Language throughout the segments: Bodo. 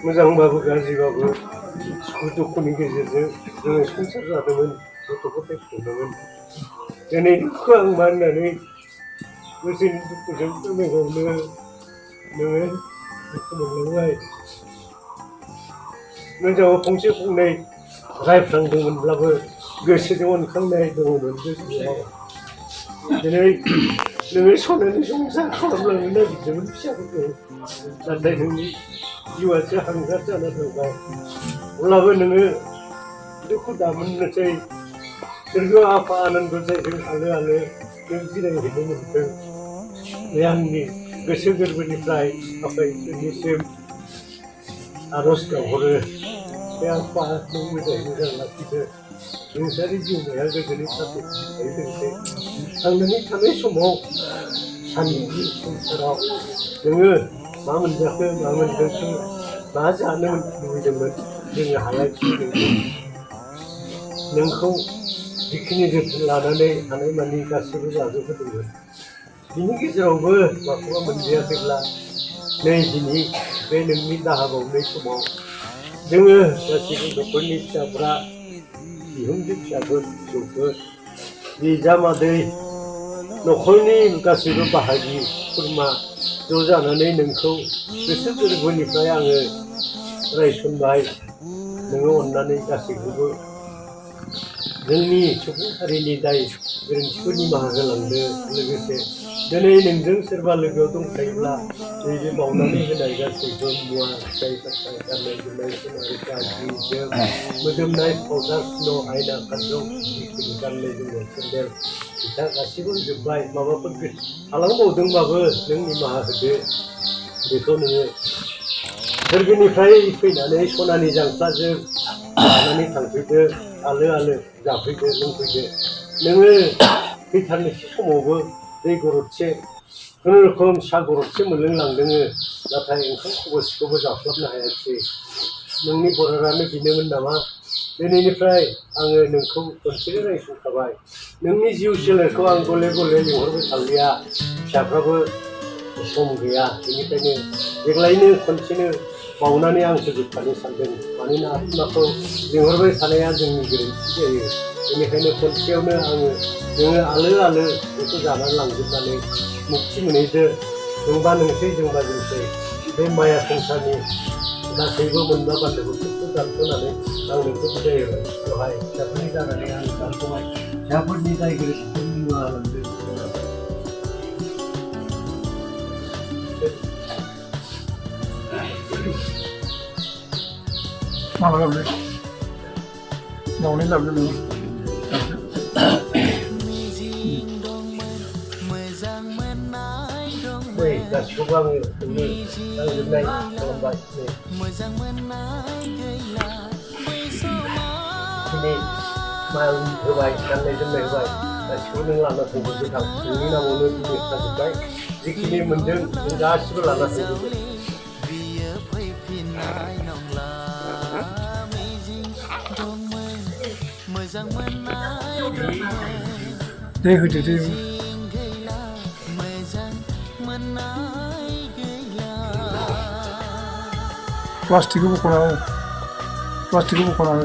मोजांबाबो गाज्रिबाबो सुखु दुखुनि गेजेरजों जोङो संसार जादोंमोन, गथ' गथाय खांदोंमोन। दिनै दुखु आं मा होननानै गोसोनि दुखुजों फोरमायबावनो, नोङो दुखु मोनलांबाय। नोंथाङा फंसे फंनै रायफ्लांदोंमोनब्लाबो गोसोजों अनखांनाय दङमोन गोसोआव। दिनै नोङो सनानि संसार खालामलांनो नागिरदोंमोन फिसाफोरखौ, नाथाय नोंनि जिउआसो हांगार जाना थांबाय। अब्लाबो नोङो दुखु दामोननोसै, सोरगोआव आफा आनान गसाइजों आलो आलो नों जिरायहैनो मोनथों, बे आंनि गोसो गोरबोनिफ्राय आफा इसोरनिसिम आर'ज गाबहरो। बे आफा नों मोजाङै मोजां लाखिदो, नोंसोरनि जिउमाया गोजोनै थाथोंसै थोंसै। थांनानै थानाय समाव सानैनि संसाराव नोङो मा मोनजाखो, मा मोनलोंखो, मा जानो लुबैदोंमोन, जोङो हायाखिसै नोंखौ जिखिनि जोथोन लानानै हानायमानि गासैबो जाजोबहोदोंमोन। बिनि गेजेरावबो माखौबा मोनजायाखैब्ला नै दिनै बे नोंनि दाहा बावनाय समाव जोङो गासैबो न'खरनि फिसाफ्रा, बिहामजो फिसाफोर, फिसौफोर, बिजामादै, न'खरनि गासैबो बाहागि खुरमा ज' जानानै नोंखौ गोसो गोरबोनिफ्राय आङो रायसनबाय। नोङो अननानै गासैखौबो जोंनि सुबुं हारिनि दाय गोरोन्थिखौ निमाहा होलांदो। लोगोसे दिनै नोंजों सोरबा लोगोआव दंखायोब्ला नैबे बावनानै होनाय गासैबो मुवा फिथाइ सामथाइ गाननाय जोमनाय सनारि गाज्रि जोम मोदोमनाय पाउडार स्न' आयना खानजं जिखिनि गाननाय जोमनाय सेन्देल बिथा गासैबो जोब्बाय माबाफोर थालांबावदोंबाबो नों निमाहा होदो बेखौ नोङो सोरगोनिफ्राय फैनानै सनानि जांख्लाजों लानानै थांफैदो आलो आलो जाफैदो लोंफैदो नोङो फैथारनोसै समावबो दै गरदसे खुनुरुखुम सा गरदसे मोनलोंलांदों नाथाय ओंखाम खबसेखौबो जास्लाबनो हायासै नोंनि बरादानो बेनोमोन नामा दिनैनिफ्राय आङो नोंखौ खनसेनो रायसनखाबाय नोंनि जिउ सोलेरखौ आं गले गले लिंहरबाय थालिया फिसाफ्राबो सम गैया बेनिखायनो देग्लायनो खनसेनो बावनानै आं फोजोबखानो सानदों मानोना आत्माखौ लिंहरबाय थानाया जोंनि गोरोन्थि जायो बेनिखायनो खनसेयावनो आङो नोङो आलो आलो बेखौ जानानै लांजोबनानै मुक्ति मोनहैदो नोंबा नोंसै जोंबा जोंसै बे माया संसारनि गासैबो मोनबा बान्दोफोरखौ दानस'नानै आं नोंखौ बिदाय होबाय बेवहाय फिसाफोरनि जानानै आं दानस'बाय फिसाफोरनि दाय गोरोन्थिखौ निमाहा होलांदो माला लाबोदों बावनाय लाबोदों नोङो बै गासैखौबो आङो नोंनो नांजोबनाय खालामबाय दिनै माल होबाय गाननाय जोमनाय होबाय गासैखौबो नों लाना थांजोबदो थां नोंनि नामावनो दिनै थाजोब्बाय जिखिनि मोनदों नों गासिबो लाना थांजोबदो दे होदो दे प्लास्टिकखौ बख'ना हो प्लास्टिकखौ बख'ना हो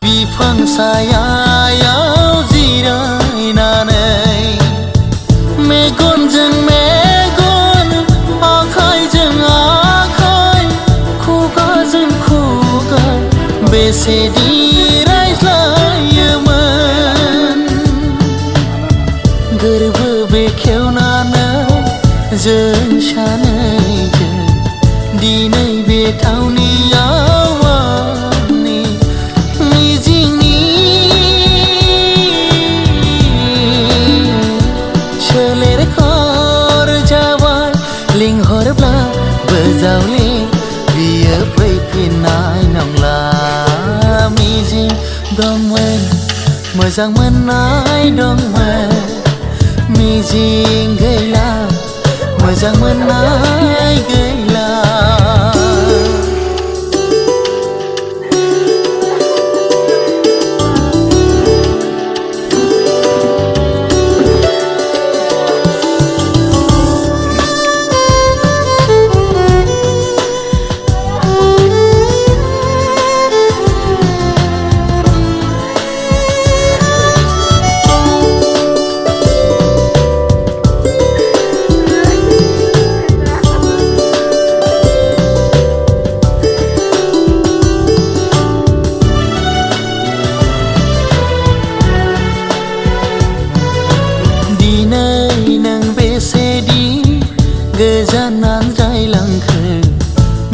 बिफां सायायाव जिरायनानै मेगनजों मेगन आखाइजों आखाइ खुगाजों खुगा बेसेदि रायज्लायोमोन गोरबो बेखेवनानै जों सानैजों दिनै बे थावनियाव आंनि मिजिंनि सोलेरखर जाबाय लिंहरब्लाबो जावले बियो फैफिननाय नंला मिजिं दंमोन मोजां मोननाय दंमोन मिजिं गैला मोजां मोननाय गैला गोजानान जायलांखो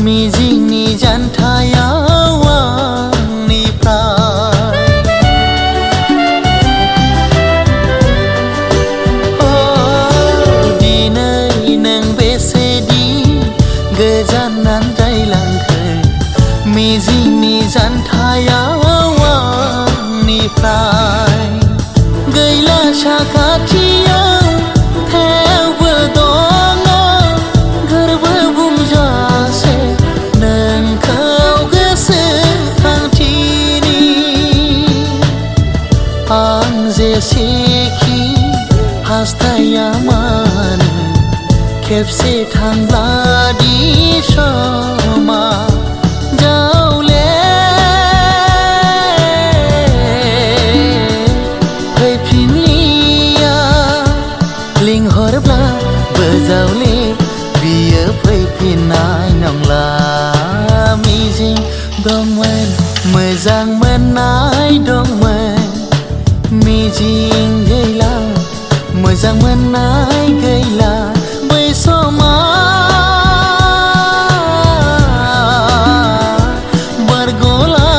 मिजिंनि जानथायाव आंनिफ्राय दिनै नों बेसेदि गोजानान जायलांखो मिजिंनि जानथायाव आंनिफ्राय गैला साखाथियाव थेवबो दङ गोरबो बुंजासे नोंखौ गोसोखांथिनि आं जेसेखि हास्थाया मानो खेबसे थांब्लादि समा जावले फैफिनलिया लिंहरब्लाबो जावले बियो फैफिननाय नंला मिजिं दंमोन मोजां मोननाय दंमोन मिजिं गैला मोजां मोननाय गैला बै समा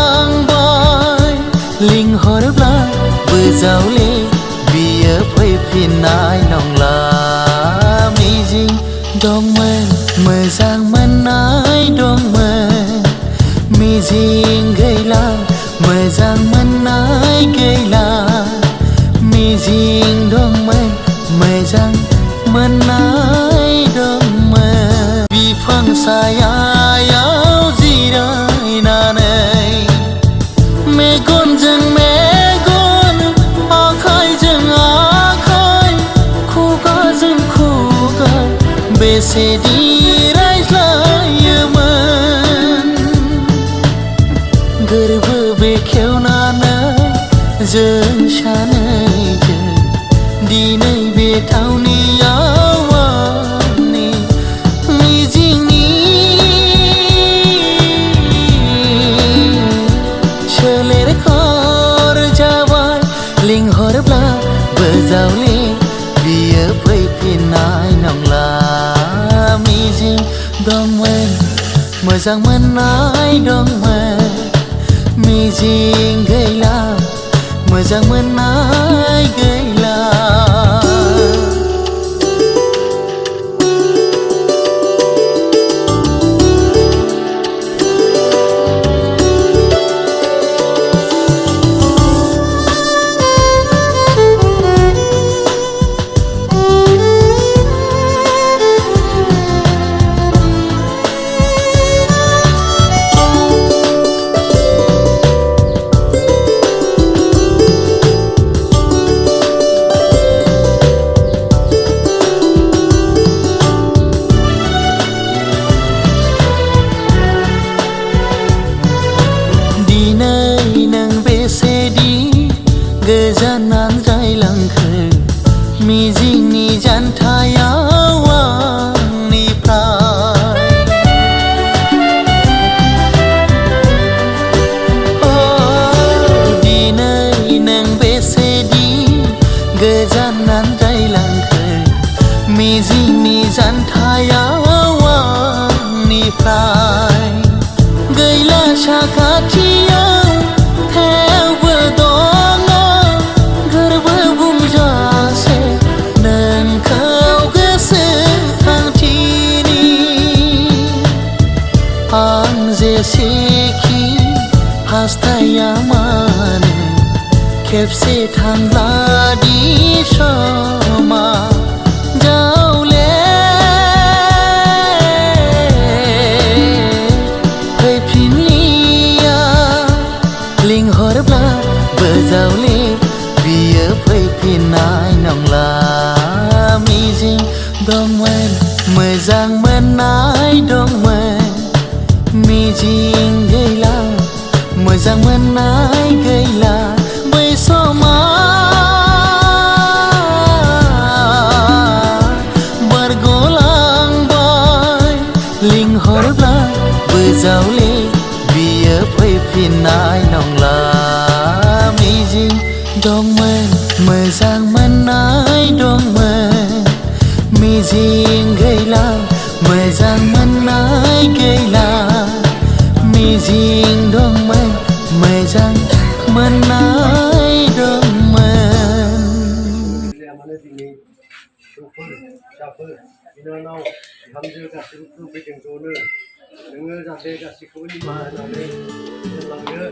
बारग'लांबाय लिंहरब्लाबो जावले बियो फैफिननाय नंला मिजिं दंमोन मोजां मोननाय दंमोन मिजिं गैला मोजां मोननाय गैला मिजिं दंमोन मोजां मोननाय दंमोन बिफां सायायाव जिरायनानै मेगनजों मेगन आखाइजों आखाइ खुगाजों खुगा बेसेदि रायज्लायोमोन गोरबो बेखेवनानै जों सानैजों दिनै बे थावनियाव आंनि मिजिंनि सोलेरखर जाबाय लिंहरब्लाबो जावले बियो फैफिननाय नंला मिजिं दंमोन मोजां मोननाय दंमोन मिजिं गैला मोजां मोननाय गैला गोजानान जायलांखो मिजिंनि जानथायाव आंनिफ्राय दिनै नों बेसेदि गोजानान जायलांखो मिजिंनि जानथायाव आंनिफ्राय गैला साखाथियाव थेवबो दङ गोरबो बुंजासे नोंखौ गोसोखांथिनि आं जेसेखि हास्थाया मानो खेबसे थांब्लादि समा जावले फैफिनलिया लिंहरब्लाबो जावले बियो फैफिननाय नंला मिजिं दंमोन मोजां मोननाय दंमोन मिजिं गैला मोजां मोननाय गैला बै समा बारग'लांबाय लिंहरब्लाबो जावले बियो फैफिननाय नंला मिजिं दंमोन मोजां मोननाय दंमोन मिजिं गैला मोजां मोननाय गैला मिजिं दंमोन मोजां मोननाय दंमोन माने दिनै फिसौफोर फिसाफोर बिनानाव बिहामजो गासैबो फैदों ज'नो नोङो जाहाथे गासैखौबो निमाहा होनानै दोनलांदो